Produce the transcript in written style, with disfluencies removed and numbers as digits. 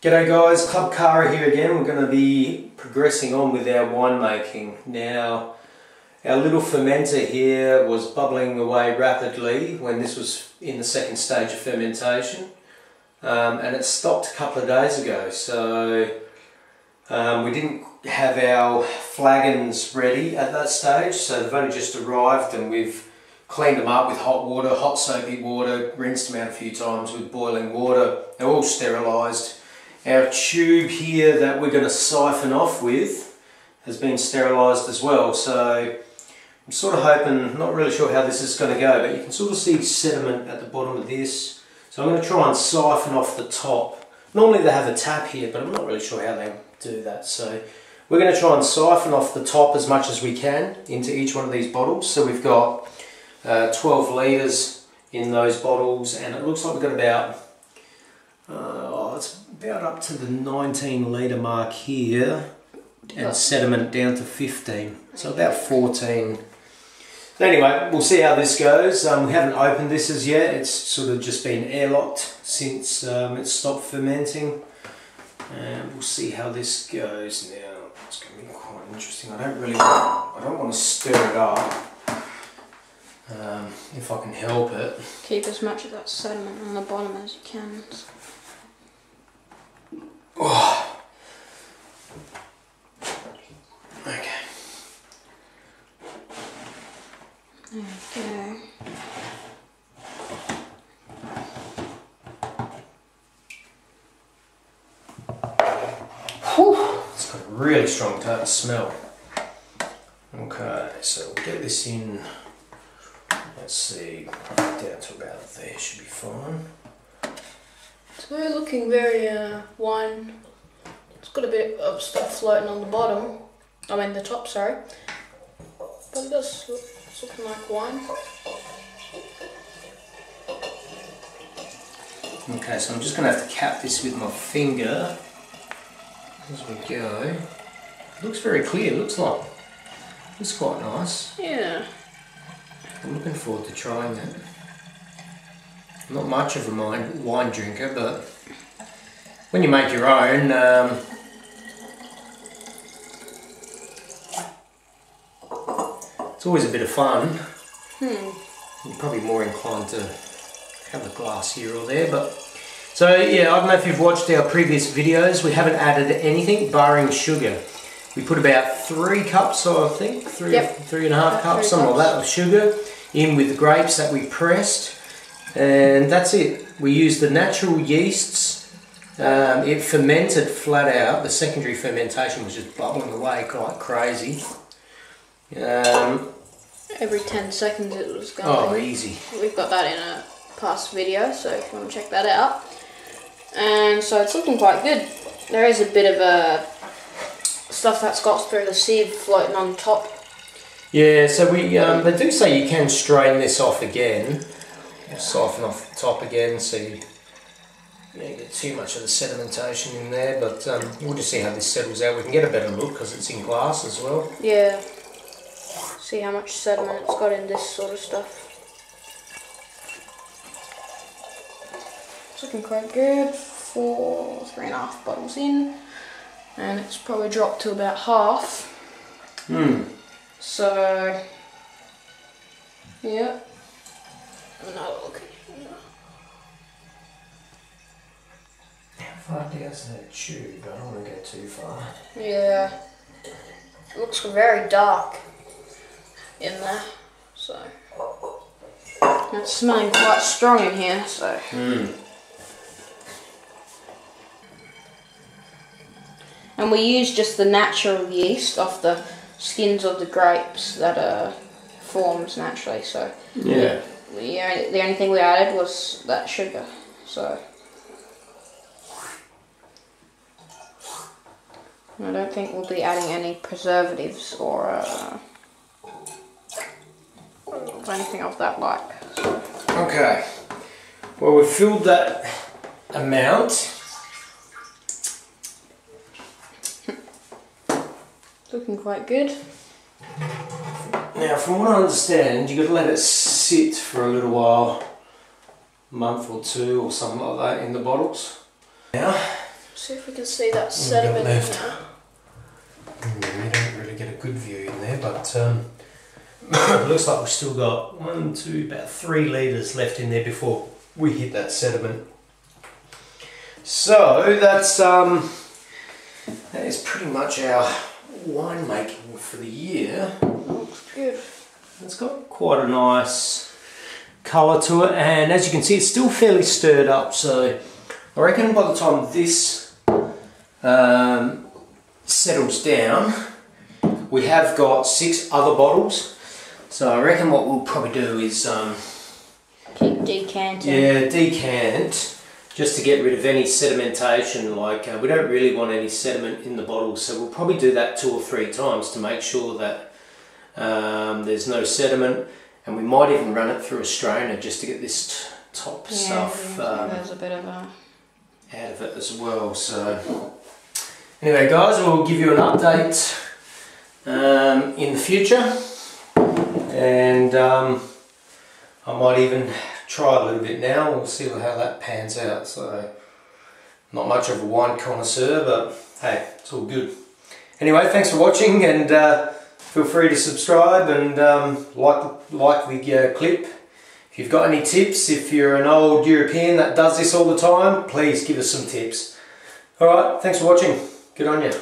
G'day guys, Club Cara here again. We're going to be progressing on with our winemaking. Now, our little fermenter here was bubbling away rapidly when this was in the second stage of fermentation, and it stopped a couple of days ago. So we didn't have our flagons ready at that stage, so they've only just arrived, and we've cleaned them up with hot water, hot soapy water, rinsed them out a few times with boiling water. They're all sterilised. Our tube here that we're going to siphon off with has been sterilised as well, so I'm sort of hoping, not really sure how this is going to go, but you can sort of see sediment at the bottom of this. So I'm going to try and siphon off the top. Normally they have a tap here, but I'm not really sure how they do that. So we're going to try and siphon off the top as much as we can into each one of these bottles. So we've got 12 litres in those bottles, and it looks like we've got about it's about up to the 19 litre mark here, and sediment down to 15, so about 14. Anyway, we'll see how this goes. We haven't opened this as yet. It's sort of just been airlocked since it stopped fermenting, and we'll see how this goes now. It's going to be quite interesting. I don't want to stir it up if I can help it. Keep as much of that sediment on the bottom as you can. Oh. Okay. There we go. Whew. It's got a really strong tart smell. Okay, so we'll get this in, let's see, down to about there, should be fine. So we're looking very wine. It's got a bit of stuff floating on the bottom. I mean the top, sorry. But it does look, it's looking like wine. Okay, so I'm just going to have to cap this with my finger as we go. It looks very clear, looks quite nice. Yeah. I'm looking forward to trying it. I'm not much of a wine drinker, but when you make your own, it's always a bit of fun. You're probably more inclined to have a glass here or there, but so yeah, I don't know if you've watched our previous videos. We haven't added anything barring sugar. We put about 3 cups, I think, 3.5 cups, something like that, of sugar in with the grapes that we pressed. And that's it. We used the natural yeasts. It fermented flat out. The secondary fermentation was just bubbling away quite crazy. Every 10 seconds it was going. Oh, easy. We've got that in a past video, so if you want to check that out. And so it's looking quite good. There is a bit of stuff that's got through the sieve floating on top. Yeah, so we they do say you can strain this off again. Siphon off the top again, so you don't get too much of the sedimentation in there, but we'll just see how this settles out. We can get a better look because it's in glass as well. Yeah, see how much sediment it's got in this sort of stuff. It's looking quite good for 3.5 bottles in, and it's probably dropped to about half. So yeah. Another look. How far down's that tube? I don't want to go too far. Yeah. It looks very dark in there, so it's smelling quite strong in here, so. And we use just the natural yeast off the skins of the grapes that forms naturally, so. Yeah. The only thing we added was that sugar, so I don't think we'll be adding any preservatives or anything of that like. So. Okay, well, we've filled that amount. Looking quite good. Now, from what I understand, you've got to let it sit for a little while, a month or two or something like that in the bottles. Now, See if we can see that sediment in there. You don't really get a good view in there, but it looks like we've still got about 3 litres left in there before we hit that sediment. So that is pretty much our winemaking for the year. Looks good. It's got quite a nice colour to it, and as you can see it's still fairly stirred up, so I reckon by the time this settles down, we have got 6 other bottles, so I reckon what we'll probably do is keep decanting. Yeah, decant, just to get rid of any sedimentation. Like we don't really want any sediment in the bottle, so we'll probably do that 2 or 3 times to make sure that there's no sediment, and we might even run it through a strainer just to get this top stuff there's a bit of out of it as well. So anyway guys, we'll give you an update in the future, and I might even try a little bit now. We'll see how that pans out. So not much of a wine connoisseur, but hey, it's all good. Anyway, thanks for watching, and feel free to subscribe and like the clip. If you've got any tips, if you're an old European that does this all the time, please give us some tips. Alright, thanks for watching. Good on you.